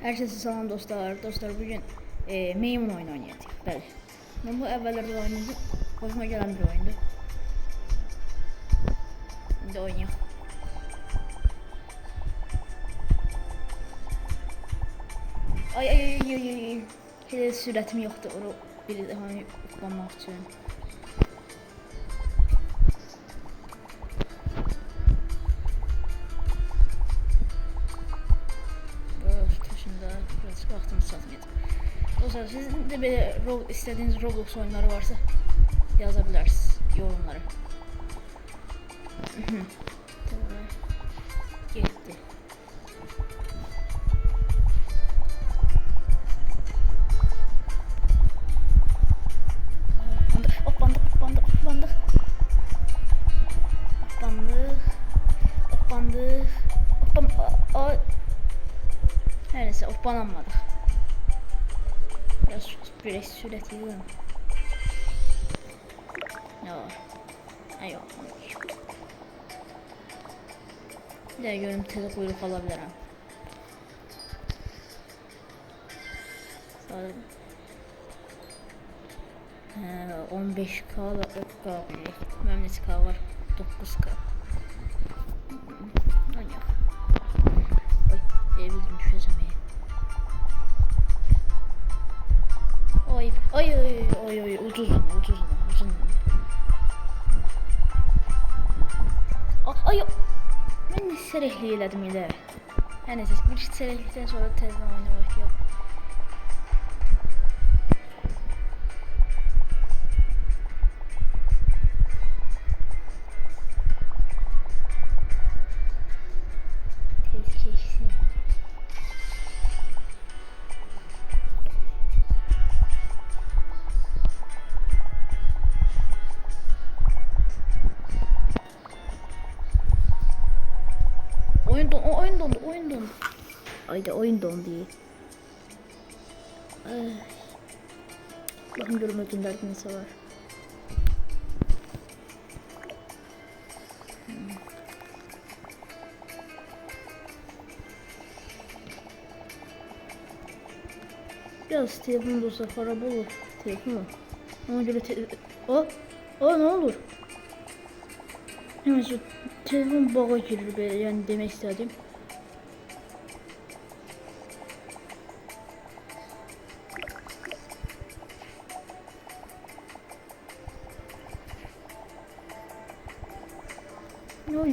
Herkese selam dostlar. Dostlar bugün Maymun oyunu oynayacağız. Bəli. Ben bu evvelerde oynadım. Hoşuma gelen bir oyundu. Şimdi oynayalım. Ay. Hiç süratim yoktu. Onu bir daha kullanmak için. Taşında biraz vaktimiz satmayacak. Dostlar sizin de böyle istediğiniz Roblox oyunları varsa yazabilirsiniz yorumlara. Tamam. Gitti. Her neyse hoppanamadık. Biraz sürat yiyorum. Ne var? Ay yok. Bir de görüntüde kuyruk alabilirim. 15K da 4K bilir. Memnesi K var. 9K. Ancak. Ay, bildim düşeceğim ya. Ay, ucuzun. Ay, ben serehli elədim elə. Hər neyse, bir serehlikdən sonra tezdən oynamaq yok. Oyun dondu. Ayda oyun dondu. Bakın görme günler kimse var. Biraz telefon olsa harap olur. Telefon. Ona göre ne olur? Hemen şu telefon baga girir be, yani demek istedim. No.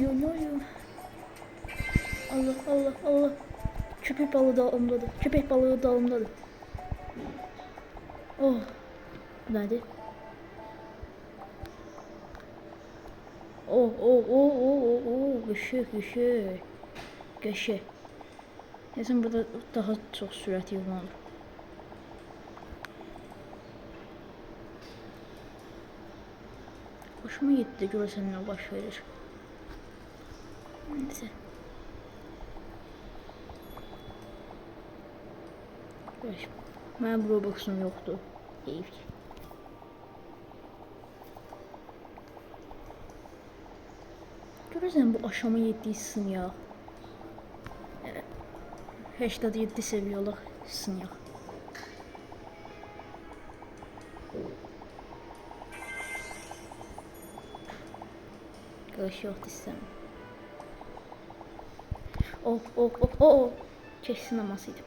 Allah. Köpek balığı dağımdadır. Oh. Nerede? Oh. Göşe. Kesin burada daha çok sürət yığmalı. Hoşuma gitti de görürsen ne baş verir. Neyse. Mənim Roblox'um yoktu. Keyif. Görürsen bu aşama 7 sınıyaq. 87 seviyalıq sınıyaq. Qış yoxdur istəməm. Oh. Keş sınamasıydı.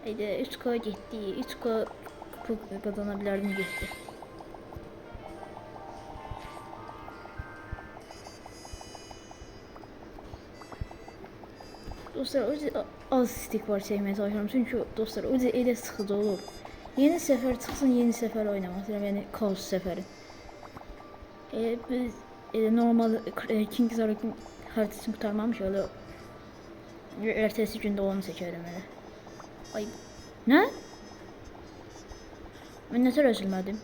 Haydi 3K gitti. 3K kazanabilirdim gitti. Dostlar az istik var çekmeye çalışıyorum çünkü dostlar o elə sıxıcı olur. Yeni sefer çıksın yeni sefer oynamak. Yani kaos seferi. Biz normal King Zarok'un haritasını kurtarmamış öyle. Ertesi günde onu çekerim öyle. Ay. Ne? Ben ne tür üzülmedim.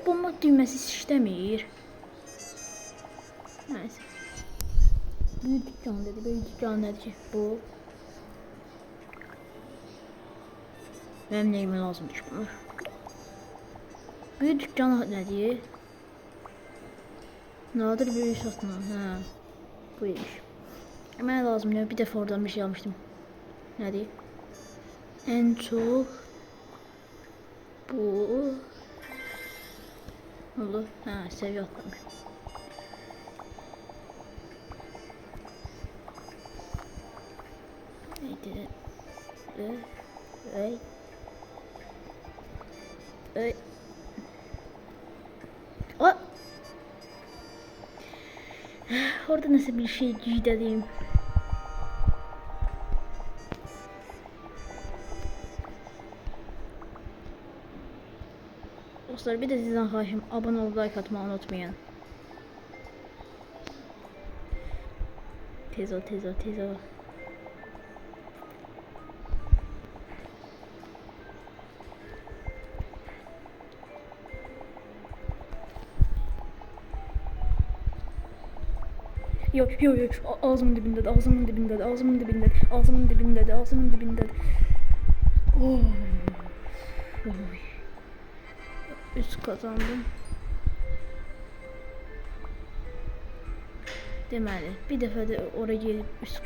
Bomba düğmesi işlemir. Neyse. Büyük dükkan dedi. Bu. Benim neyime lazımmış bunlar. Büyük dükkan ne diye? Nadir bir satın al. Ha. Buymuş. Hemen lazım ne? Bir defa oradan bir şey almıştım. Ne diyeyim? En çok bu oldu. Ha, seviye atlamış. Neydi? Ey. Ey. Aa! Orada nasıl bir şey giydireyim? Dostlar bir de sizden xahişim abone olup like atmayı unutmayın. Tez ol. Yok ağzımın dibinde. Oh. Üst kazandım. Deməli, bir dəfə də oraya gelib üst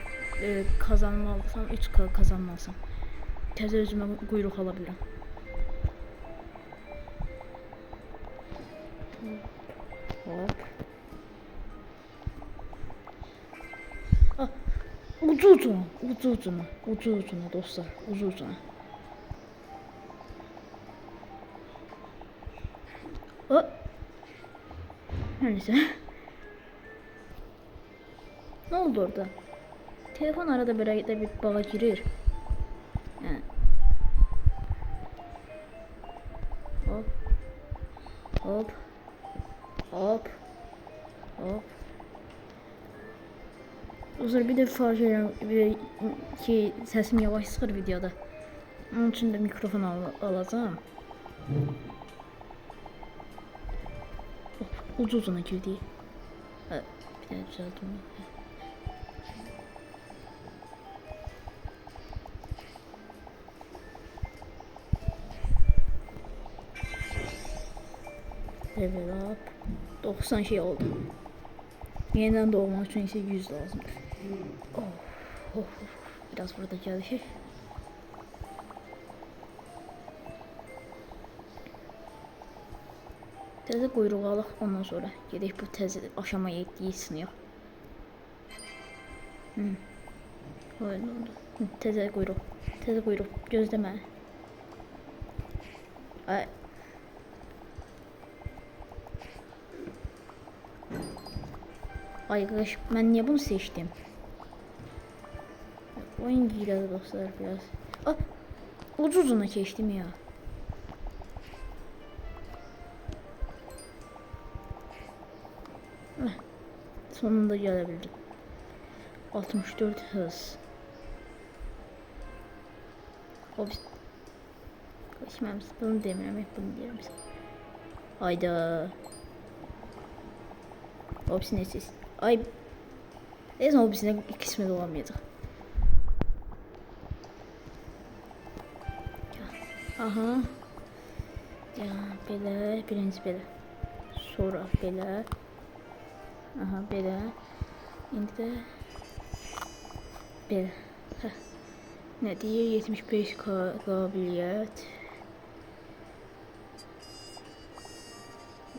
kazanmalısam, 3K kazanmalısam. Təzə özümə quyruq ala bilirəm. Hop. Ah, ucu-ucuna dostlar, ucu-ucuna. Oh. Her neyse. Ne oldu orada? Telefon arada böyle bir bağa girir. Yani. Hop. Uzun bir de fark ediyorum ki sesim yavaş çıxır videoda. Onun için de mikrofon alacağım. Ucu-ucuna girdi. Evet, bir daha düzeltdim. Level up. 90 şey oldu. Yeniden doğmak için ise 100 lazım. Biraz burada geldi. Təzə quyruğu alaq, ondan sonra gedək bu təzə aşama yetdiyi sınıyaq. Öyle oldu. Təzə quyruq, gözləmə. Ay. Ay qış, mən niyə bunu seçdim? Oyun giyirədi dostlar biraz. Ah, ucu-ucuna keçdim ya. Sonunda gelebildim. 64 hız. Kaçmamız. Bunu demiyorum. Hep bunu diyorum. Hayda. Hopsine ses. Ay. En son hopsine kısmet olamayacak. Aha. Ya belə. Birinci belə. Sonra belə. Aha belə. İndi də belə. Ne deyir? 75 qabiliyyət.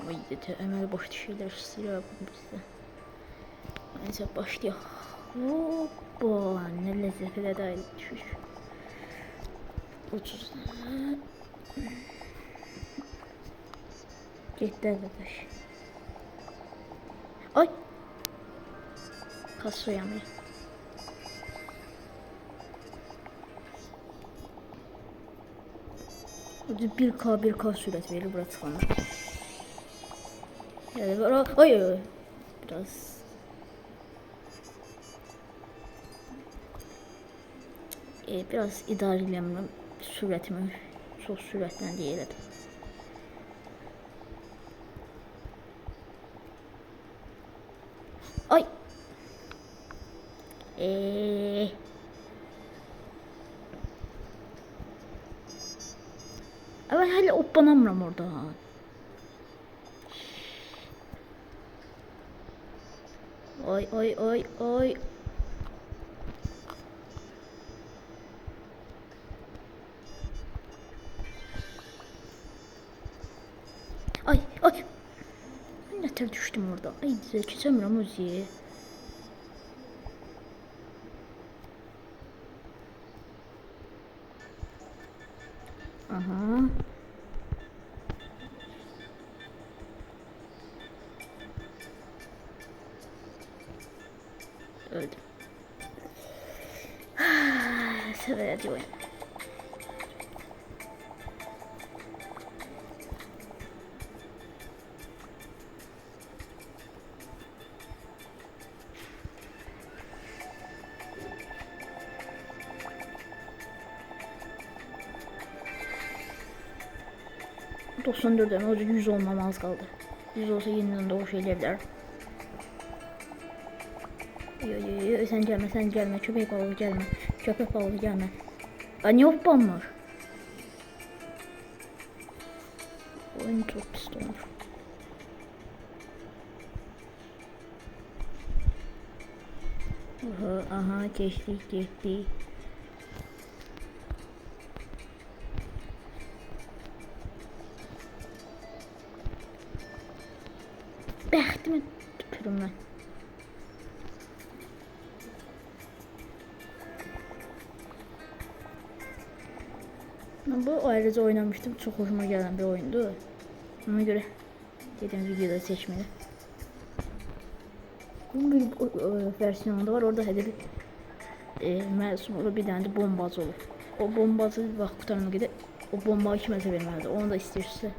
Ay yeter, əməl boş şeylər istəyir bizdə. Neyse başlayaq. Hoppa, nə ləzzətlə də düşür. 30. Getdi arkadaş. Ay. Kasayamıyor. Hadi 1K sürət verir bura çıxana. Yani ay biraz biraz idare edemiyorum sürətimi, çox sürətlə deyirəm. Ay. Ama hala oppanamıram orada. Oy oy oy oy. Ay ay. Nətər düşdüm orada. Ay bizə keçəmirəm özü. Aha. Öldüm. Severdi oyun. ...94'den o 100 olmam az kaldı. 100 olsa yeniden doğuş eləyə Yo, sen gelme, köpek balığı gelme. Aa, niye hoppam var? Oyun çok pis olmuş. Aha geçti. Bəxtimi tüpürüm ben. Bu ayrıca oynamıştım. Çok hoşuma gelen bir oyundu. Ona göre dedim videoda seçmeli. Bunun bir versiyonunda var. Orada hedefi bir tane de bombacı olur. O bombacı bir vaxt qutarana qədər o bombayı kiməsə verməlidir. Onu da istəyirsə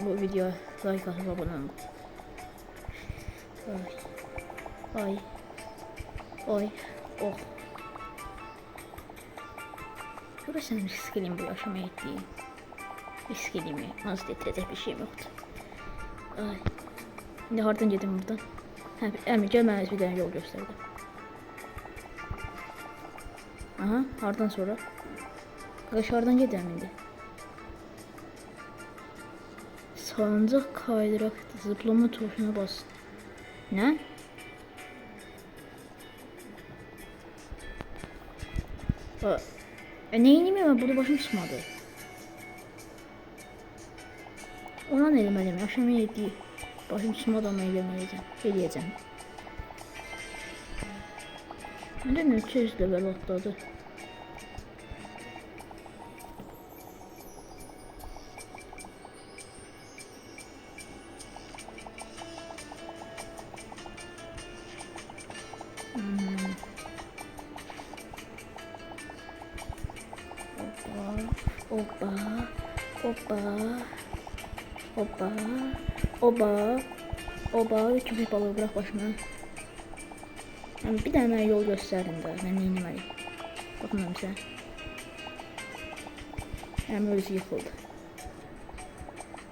bu videoya like atıp abone olun. Ay. Oh. Burası risk edeyim bu yaşamaya ettiğim. Risk edeyim ya. Nasıl ettirecek bir şeyim yoktu. Ay. Şimdi hardan gedim buradan. Emre gelmez bir tane yol gösterdi. Aha hardan sonra. Arkadaş hardan gidelim şimdi. Sancak kaydırak zıplama tuşuna bas. Ne? Neyini mi? Burada başım tutmadı. Ona ne demeliyim? Akşam yedi. Başım tutmadı ama eləyəcəm. Neden 300 level atladı? Oba köpek balığı bırak başıma. Yani bir tane yol gösterdim de ben neylemeliyim. Bakmıyorum sen. Yani özü yıkıldı.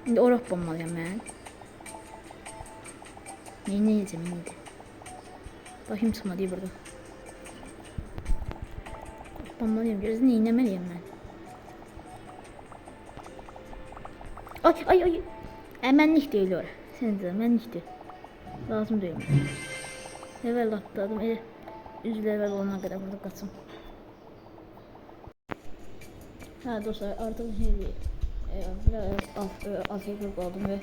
Şimdi oraya bombalıyım ben. Ne yiyeceğim neydi? Başım çıkmadı burada. Bombalıyım biraz neylemeliyim ben. Ay. Mənlik deyil ora. Sen de mənlikdir. Lazım deyil. Level atladım. 100 level olana kadar burada kaçım. Ha dostlar artık biraz Afrika kaldım ve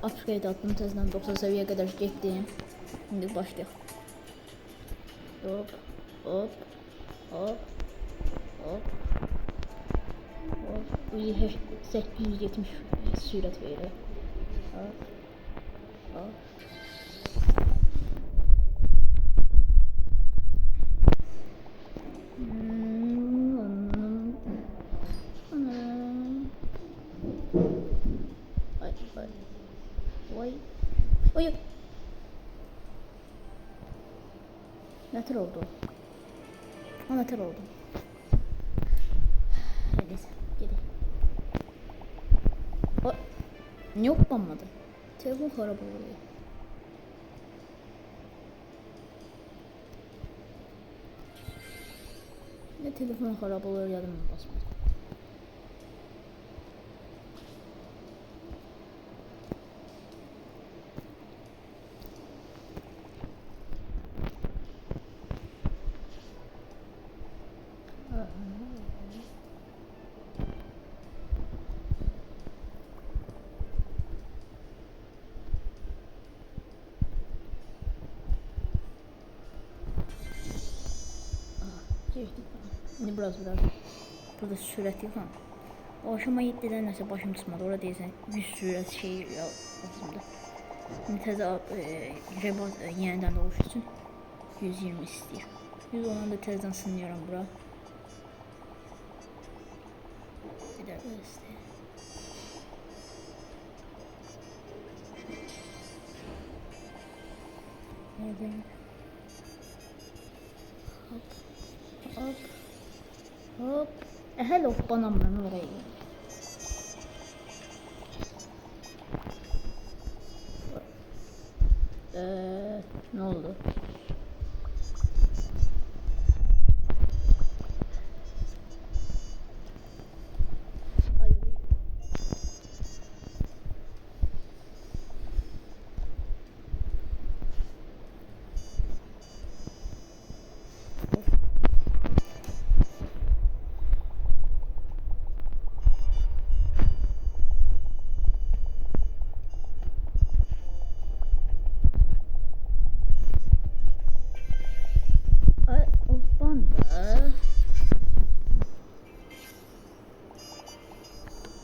Afrika'yı da attım. Tezden 90 seviyeye kadar gittim. Şimdi başlayalım. Hop. Bu 870 sürat veriyor. Hop. Oy. Neler oldu? Neler oldu? Neyse, gidelim. Niye hoplanmadı? Telefon harap oluyor. Ne telefon harap oluyor ya da mı basmadı? İndi biraz. Burada sürət yox. O aşama 7-dən nəsə başım çıxmadı. Orada deyirsən 100 sürət şeyi lazımdır. İndi təzə rebat yenidən doğuş üçün 120 istəyir. 100 olan da təzədən sınıyorum bura. Bir də istəyir. Nereden? Hop. Hello banam ben oraya. Ne oldu?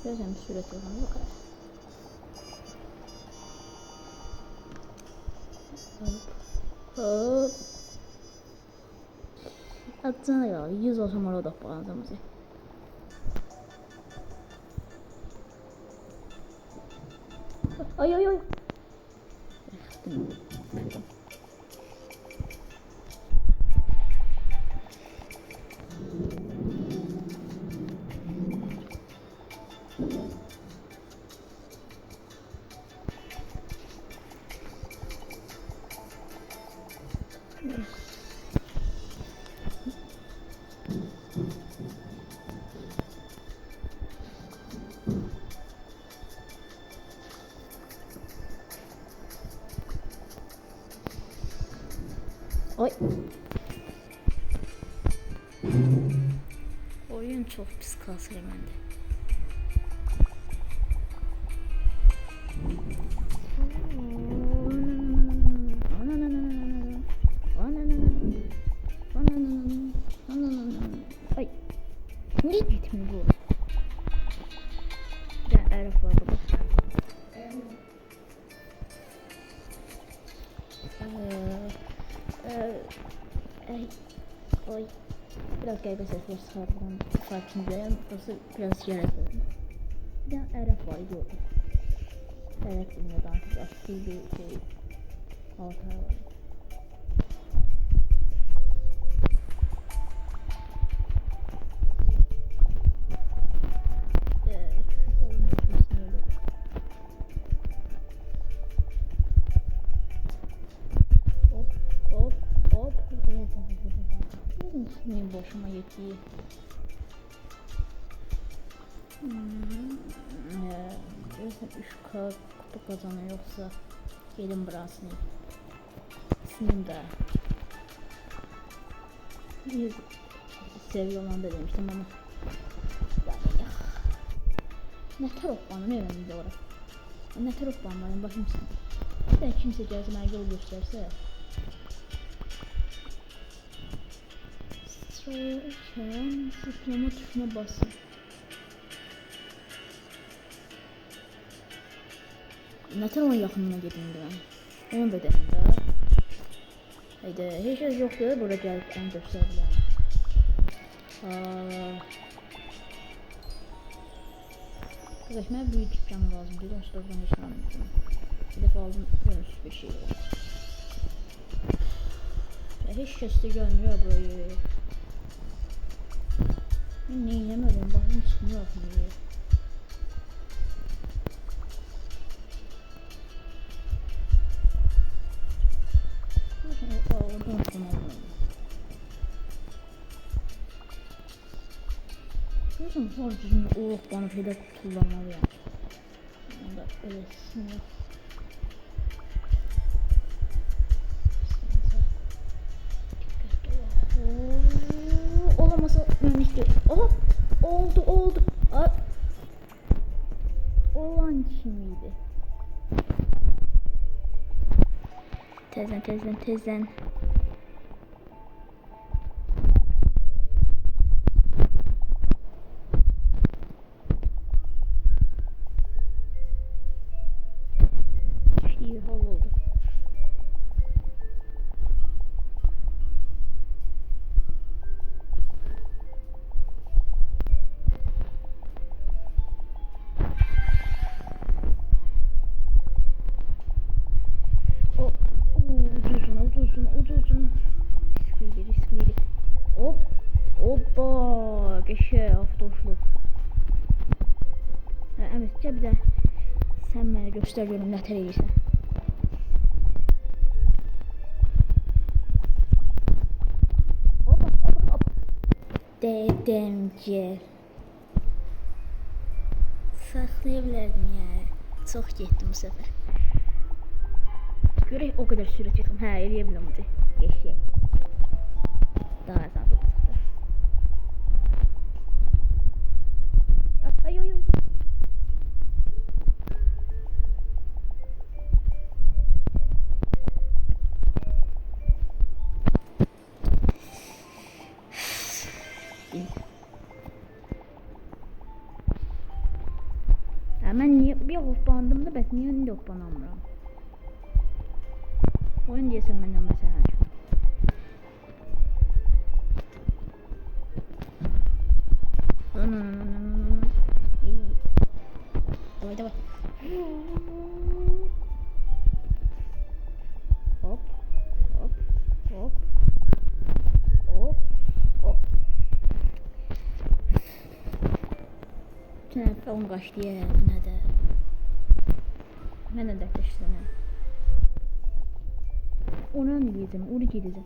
Gözüm sürət yoxam, yox kadar. Hop. Atcana ya, 100 olsam orada bağlanacağımızı. Ay. Ay. Oyun çok pis kasır bende. Ay. Ne gitmiyor bu? Bir de Arif var burada. Oy. Biraz gaybe sesler çıkardım. Farkındayım. Burası biraz yere koydum. Bir de Arif var gördüm. Arif bilmiyordu artık. Asıl bir şey. Altar var. Benim boşuma yetiyor. Görürsen 3K kutu kazanıyor yoksa gelin burasını. Sinir de. Bir seviye olan da demiştim ama. Yani ya. Ne taraf bana ne önemli orası. Ne taraf bana bakayım sen. Ben kimse gelsin yol gösterse. Zıplama tuşuna basın. Nətər onun yaxınına gedim ben? Onu da deyim də. Haydi, heç şey yoxdur. Burada gəlib ən göstərə bilərəm. Qardaş, mənə büyük dükkanı lazımdır. Onsuz da buradan heç nə. Bir dəfə aldım, görürsünüz bir şey var. Heç kəs də gəlmir burayı. Neyləmədim, baxım çıxmıyor axı. Oradan tutmalıyım. Görürsən, sonra düzün o bana şeydə kullanmalıyım. Onda öyle sınır. Olamasa önlükte. Aha! Oldu. Olan kimiydi? Tezden. Hoppa. Geçe avtoşluq. Əmətcə bir də sən mənə göstər görüm nətər edirsən. Hoppa hoppa hoppa. Dedim gel. Saxlaya bilərdim yəni. Çox getdim bu səfər. Görək o qədər sürət yıxım. Hə, eləyə biləm bu. Eşək. Daha asan tutdu. Ay ay ay. Mən niyə bir hoppandım da, bəs niyə indi hoppanamıram? Oyun deyəsən məndən məsələn. Давай, давай. Hop, hop, hop, hop, hop. Sen falan kaçtı ya, ne de. Ben de dertleştim. Ona ne diyeceğim, onu gideceğim.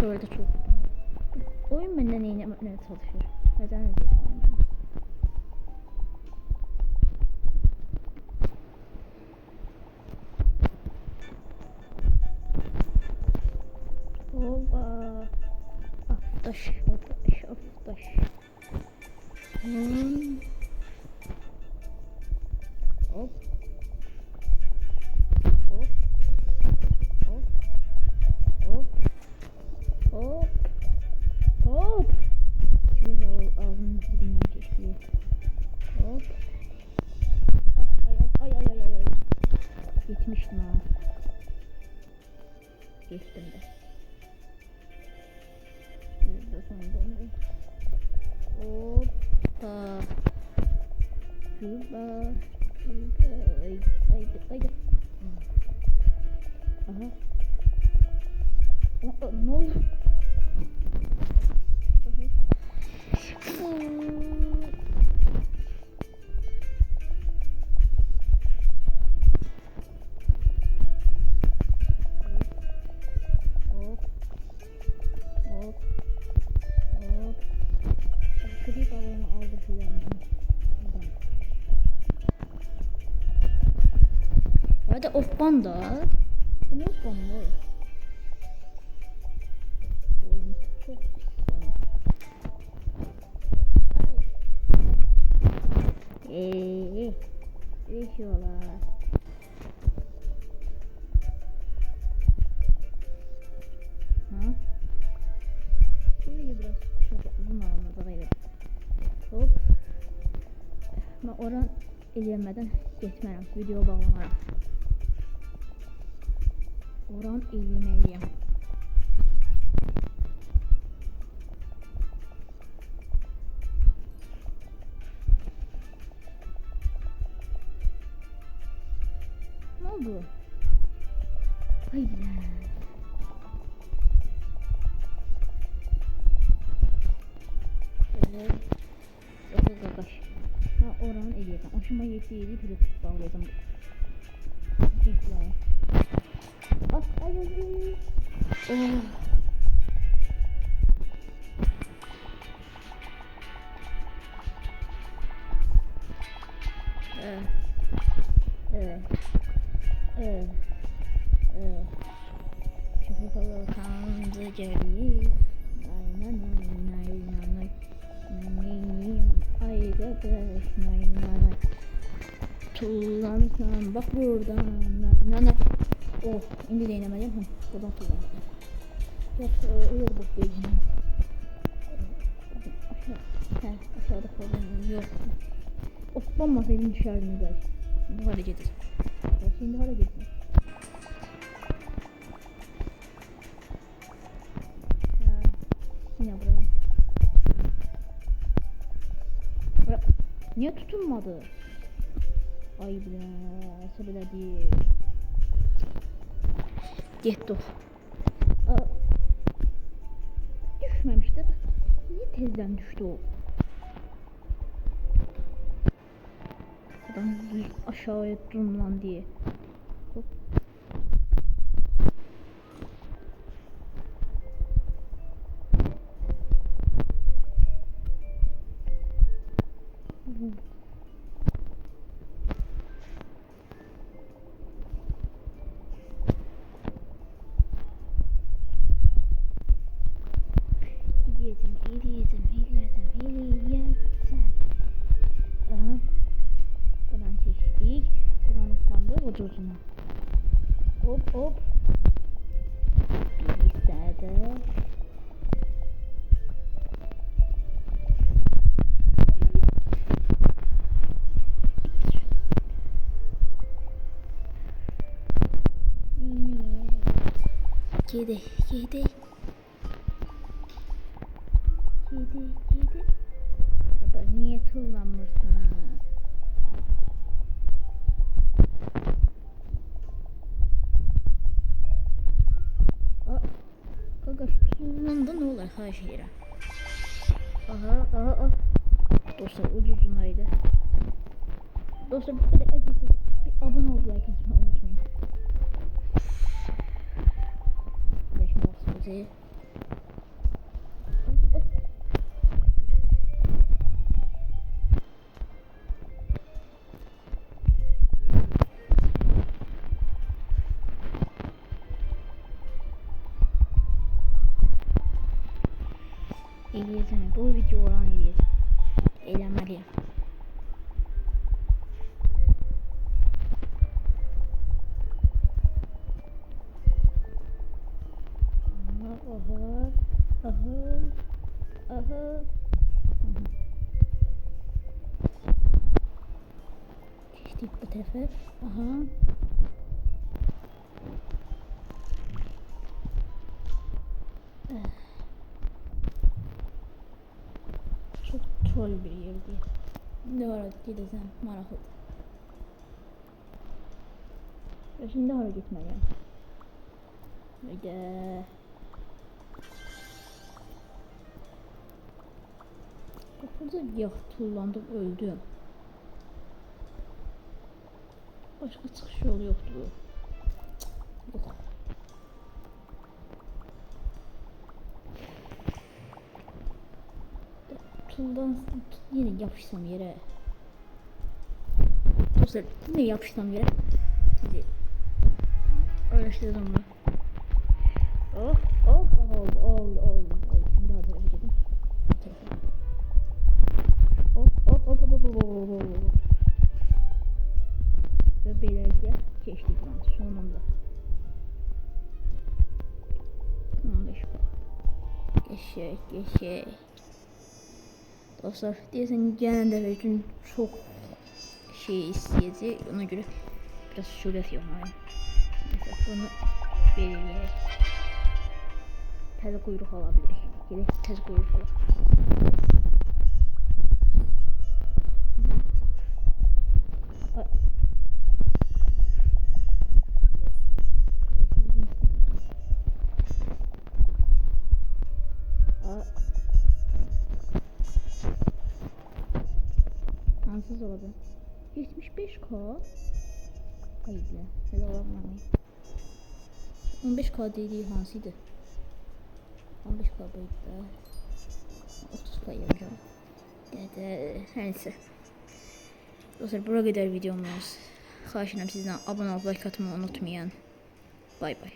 Şöyle de çok. Oyun benden neyi yapmaya çalışıyor. Neden ne diyeceğim oyun benden. Oba. Aftaş, aftaş, aftaş. Hop. Hop. Hop. Hop. Hop. Hop. Şöyle ağzının dibinden geçti. Hop. Ay ay ay ay ay ay. Geçmiştim ha. Geçtim de. Hoppa. Hoppa. Haydi. Aha. Ne oldu? Hop. Hop. Hop. Kırık alanı aldıracağım. Hadi oppan da. Bu ne oppan mı? Oyun çok güzel. Değişiyorlar. Ha? Şuraya biraz şöyle uzun alınır böyle. Hop. Ben oran eləyəmədən getmərəm. Video bağlamaram. Oran eləyəməliyəm. Ne oldu? Haydi. Evet. Bakın kardeş. Ha oranı eləyəcəm. Aşıma yetiyeli pürüp bağlayacağım. Ciddiyə. Bak ay ay ay. Oh. Çöpü kandı geri. Nay nay nay nay nay. Ay kardeş nay nay. Tullansan bak buradan nay nay. Oh, indi değinemedim. Buradan tullansın. Yok, bak değilim. Aşağıda kaldım. Yok. Oslanmasaydım düşerdim belki. Şimdi hale getir. Şimdi hale getir. Yine buraya. Niye tutunmadı? Ay bile, sebele değil. Getto. Düşmemişti. tezden düştü o. Adam düz aşağıya durumlan diye. Hop. Eleyeceğim. Aha. Buradan geçtik. Buradan ufandı ucuzuna. Hop. Bir sağda. Kedi. Baba niye kullanmırsan? Kanka şu tulumda ne olur her şehire? Aha. Dostlar ucuzunaydı. Dostlar bu kadar eziyet. Bir abone ol, like atmayı unutmayın. Yaşma basımızı. Eleyeceğim. Bu video olan eleyeceğim. Eğlenmeliyim. Aha. Geçtik bu tarafa. Aha. Çok troll bir yerdi. Ne var gideceğim meraklı. Şimdi hara gitmeliyim. Haydi. Burada yax tullandım, öldüm. Başka çıxış yolu yoxdur bu. Yox. Tuldan yine yapışsam yere. Dostlar yine yapışsam yere. Sizi öğreştirdim bunu. Oldu. Şimdi hadi gidelim. Ve böylece geçtik lan sonunda. 15 puan. Geçek. Dostlar deyəsən gələn dəfə üçün çox şey istəyəcək. Ona görə biraz sürət yapmalıyım. Mesela bunu belirleyerek təzə quyruq alabilirik. Gelin təzə quyruq alaq. Hansız olabilir? 75k. Haydi. Hele olamam. 15k dediği hansıydı? 15k boyutta. 30k yapacağım. Her neyse. Dostlar buraya kadar videomuz. Xahiş edirəm sizdən abunə olub like atmayı unutmayın. Bay bay.